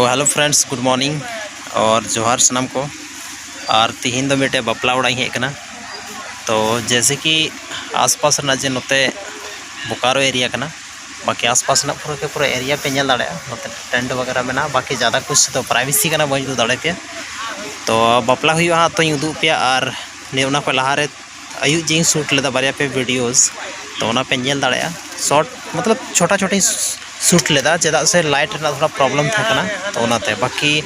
Hello friends, good morning और जोहार सनम को। और तीन दो मिनटे बपला उड़ा हेकना। तो जैसे कि आसपास जे नोते बोकारो एरिया कना, बाकी आसपास पूरा के पूरा एरिया पे नल दाड़े नोते टेंट वगैरह में बाकी ज़्यादा कुछ तो प्राइवेसी कना बी दाड़े पे। तो बपला हुआ तो उदू पे और ने को लहारे अयुब जी शूट लेदा बारे पे वीडियोस। तो पे नल दाड़े शॉर्ट मतलब छोटा छोटी शूट लेदा चेदा से लाइट थोड़ा प्रॉब्लम था। तो बाकी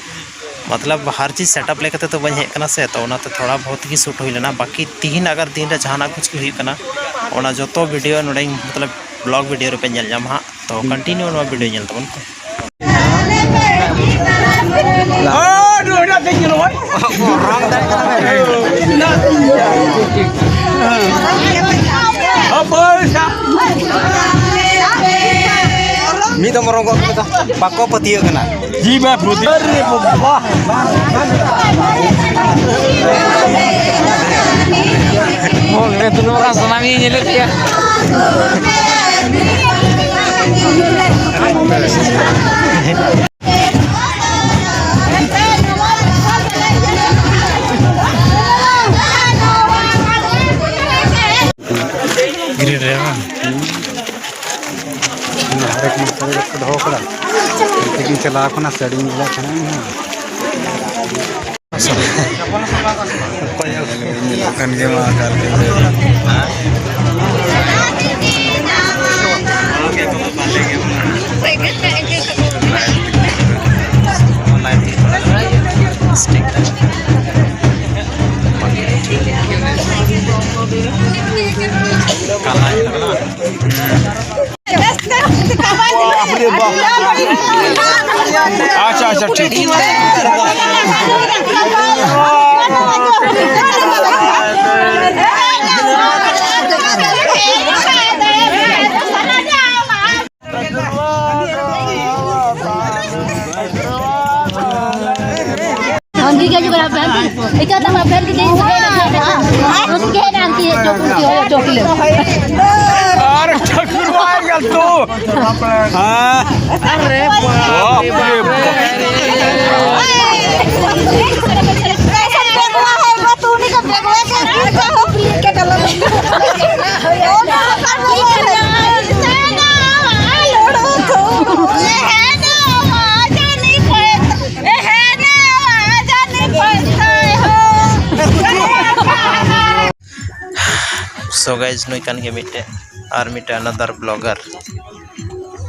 मतलब हर चीज़ सेटअप लेके तो बन हेकना से। तो थोड़ा बहुत ही शूट हुई लेना। बाकी तीन अगर दिन रे जहाना कुछ हुई जो तो वीडियो नोड़े मतलब ब्लॉग वीडियो रे पे नल जाम हाँ। तो कंटिन्यू वीडियो नल तबन मीद मरंग बाको पतिय कना जी बा प्रति अरे बाबा मोले तुनो रासनामी नेले किया ग्रीन रे हरेक मत दो कड़ा लेकिन चला को ना सेटिंग मिला था ना कन के मां कर अच्छा अच्छा ठीक सो गाइज नुकन के मिटे और मिटे अनदर ब्लॉगर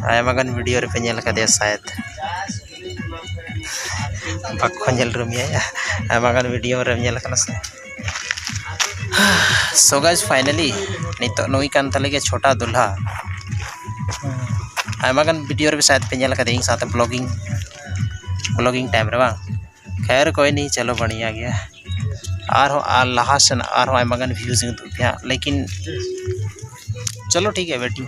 आयमागन वीडियो रे पे नेल कदे शायद बाको नेल रुमिया आयमागन वीडियो रे नेल कना से। सो गाइज फाइनली नित नुकन तले के छोटा दुल्हा आयमागन वीडियो रे शायद पे नेल कदे साथ ब्लॉगिंग टाइम रे बांग। खैर कोई नहीं, चलो बढ़िया गया और लहा से और आयमागन व्यूज लेकिन चलो ठीक है बेटी।